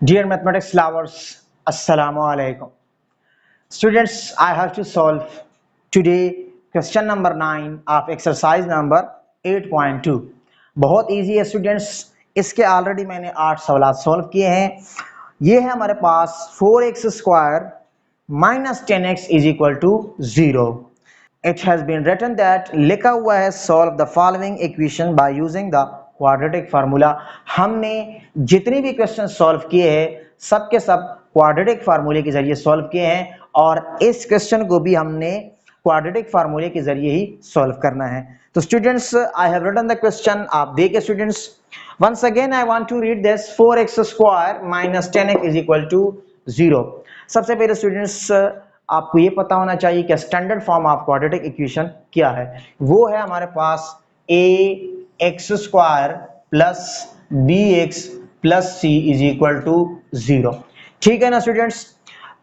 Dear mathematics lovers, Assalamu alaikum. Students, I have to solve today question number 9 of exercise number 8.2. बहुत easy है students, इसके already मैंने 8 सवाल solve किए हैं। ये है हमारे पास 4x square minus 10x is equal to 0। It has been written that, लिखा हुआ है solve the following equation by using the quadratic formula. हमने जितने भी क्वेश्चन सॉल्व किए हैं सब के सब क्वाड्रेटिक फार्मूले के जरिए सॉल्व किए हैं और इस क्वेश्चन को भी हमने क्वाड्रेटिक फार्मूले के जरिए ही सॉल्व करना है। तो students, I have written the question, आप देखिए students. Once again I want to read this 4x square minus 10x is equal to 0। सबसे पहले स्टूडेंट्स, आपको ये पता होना चाहिए कि standard form of quadratic equation क्या है। वो है हमारे पास ax square plus bx plus c is equal to 0। ठीक है ना स्टूडेंट्स।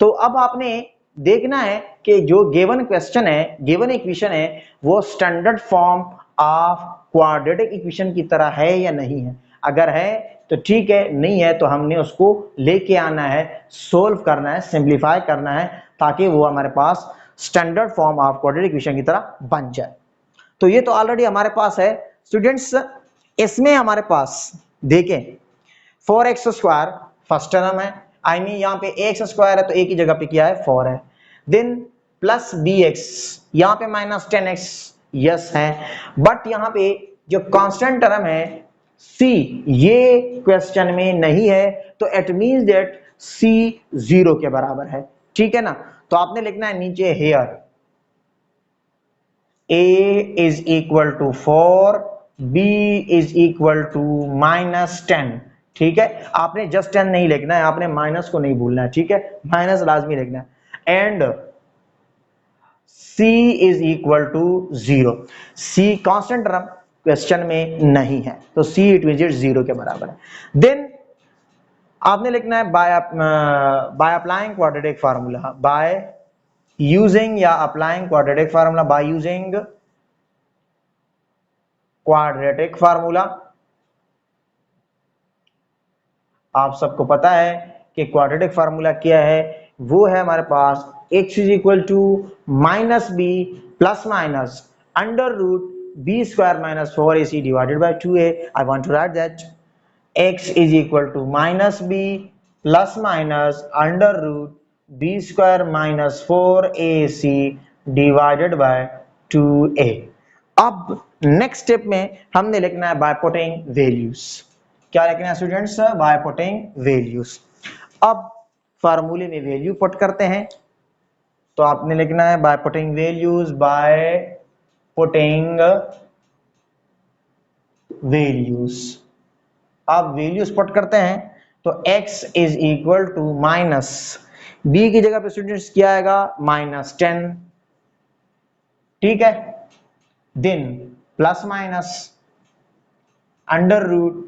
तो अब आपने देखना है कि जो गिवन क्वेश्चन है, गिवन इक्वेशन है, वो standard form of quadratic equation की तरह है या नहीं है। अगर है तो ठीक है, नहीं है तो हमने उसको लेके आना है, सोल्व करना है, सिंप्लीफाई करना है, ताकि वो हमारे पास standard form of quadratic equation की तरह बन जाए। तो ये तो ऑलरेडी हमारे पास है स्टूडेंट्स। इसमें हमारे पास देखें 4x स्क्वायर फर्स्ट टर्म है, आई मीन यहाँ पे x स्क्वायर है तो a की जगह पे क्या है 4 है। देन प्लस bx, यहाँ पे माइनस 10x यस है, बट यहाँ पे जो कांस्टेंट टर्म है c ये क्वेश्चन में नहीं है, तो इट मींस दैट c 0 के बराबर है। ठीक है ना। तो आपने लिखना है नीचे here a is equal to 4, b is equal to minus 10। ठीक है, आपने जस्ट 10 नहीं लिखना है, आपने माइनस को नहीं भूलना है। ठीक है, माइनस लाजमी लिखना है। And c is equal to 0। c constant term question में नहीं है, तो c इट मींस 0 के बराबर है। देन आपने लिखना है by applying quadratic formula, by using या applying quadratic formula, by using quadratic formula. आप सबको पता है कि क्वाड्रेटिक फार्मूला क्या है। वो है हमारे पास x is equal to minus b plus minus under root b square minus 4ac divided by 2a। I want to write that x is equal to minus b plus minus under root b square minus 4ac divided by 2a। अब next step में हमने लिखना है by putting values. क्या लिखना है students? Bye putting values. अब फार्मूले में वैल्यू पुट करते हैं, तो आपने लिखना है by putting values, by putting values. अब वैल्यूज पुट करते हैं तो x is equal to minus b की जगह पे स्टूडेंट्स क्या आएगा माइनस 10। ठीक है, then plus minus under root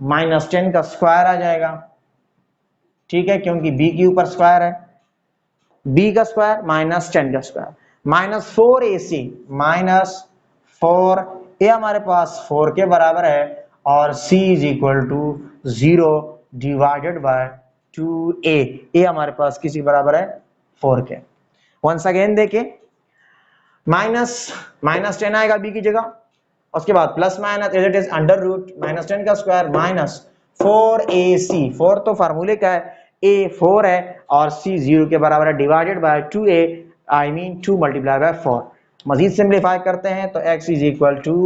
minus 10 का स्क्वायर आ जाएगा। ठीक है, क्योंकि b के ऊपर स्क्वायर है, b का स्क्वायर माइनस 10 का स्क्वायर माइनस 4ac माइनस 4, ये हमारे पास 4 के बराबर है, और c is equal to 0 divided by 2a, ये हमारे पास किसी बराबर है 4 के। वंस अगेन देखें, माइनस 10 आएगा b की जगह, उसके बाद plus minus as it is under root minus 10 का स्क्वायर माइनस 4ac, 4 तो फार्मूले का है, a 4 है और c 0 के बराबर है, divided by 2a, I mean 2 multiply by 4। मजीद सिंप्लीफाई करते हैं तो x is equal to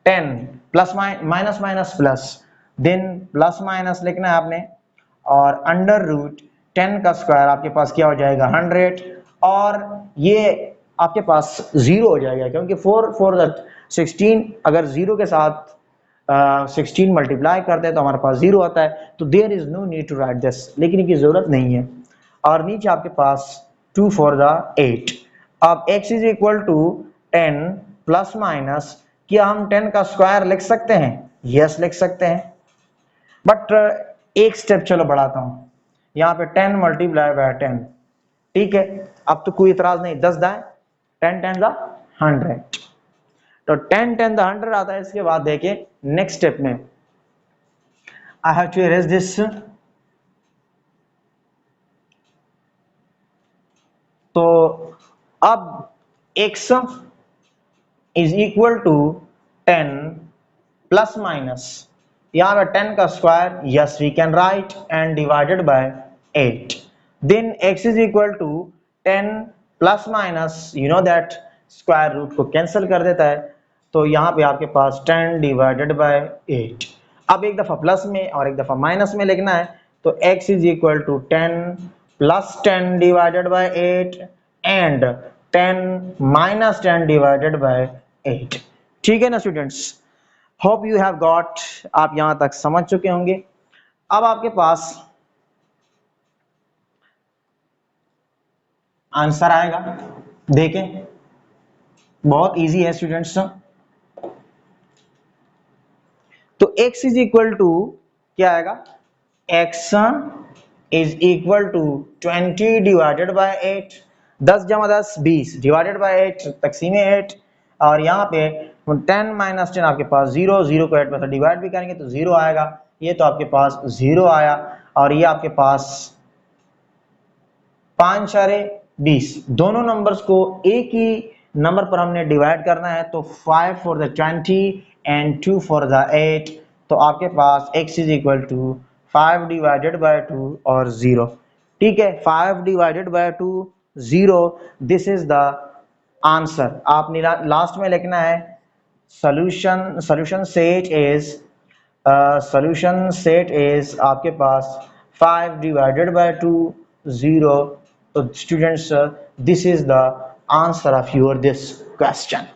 10 plus minus minus plus, then plus minus लिखना है आपने, और अंडर रूट 10 का स्क्वायर आपके पास क्या हो जाएगा 100, और ये आपके पास 0 हो जाएगा, क्योंकि 4 4 16, अगर 0 के साथ 16 मल्टीप्लाई करते हैं तो हमारे पास 0 आता है, तो there is no need to write this, लेकिन इसकी जरूरत नहीं है। और नीचे आपके पास 2 4 8। अब x is equal to 10 plus minus, क्या हम 10 का स्क्वायर लिख सकते हैं? यस लिख सकते हैं, बट एक स्टेप चलो बढ़ाता हूं, यहाँ पे 10 मल्टीप्लाई बाय 10। ठीक है, अब तो कोई इतराज नहीं, 10 दाएं 10 10 द 100, तो 10 10 द 100 आता है। इसके बाद देखिए नेक्स्ट स्टेप में I have to erase this तो अब x is equal to 10 plus minus, यहाँ पे 10 का square, yes we can write, and divided by 8, then x is equal to 10 plus minus, you know that square root को cancel कर देता है, तो यहाँ पे आपके पास 10 डिवाइडेड बाय 8। अब एक दफा प्लस में और एक दफा माइनस में लिखना है, तो x is equal to 10 plus 10 divided by 8 and 10 minus 10 divided by 8। ठीक है ना students, hope you have got, आप यहां तक समझ चुके होंगे। अब आपके पास आंसर आएगा, देखें, बहुत इजी है स्टूडेंट्स। तो x इज इक्वल टू क्या आएगा, x is equal to 20 divided by 8, 10 जमा 10 20 डिवाइडेड बाय 8 तकसीम 8, और यहाँ पे 10 माइनस 10 आपके पास 0, 0 को 8 में से डिवाइड भी करेंगे तो 0 आएगा, ये तो आपके पास 0 आया, और ये आपके पास 5 4 20, दोनों नंबर्स को एक ही नंबर पर हमने डिवाइड करना है, तो 5 for the 20 and 2 for the 8, तो आपके पास x is equal to 5 divided by 2 और 0। ठीक है, 5 divided by 2 0, this is the answer. आपने लास्ट में लिखना है सॉल्यूशन सेट इज आपके पास 5 डिवाइडेड बाय 2 0। तो students, this is the answer of your this question.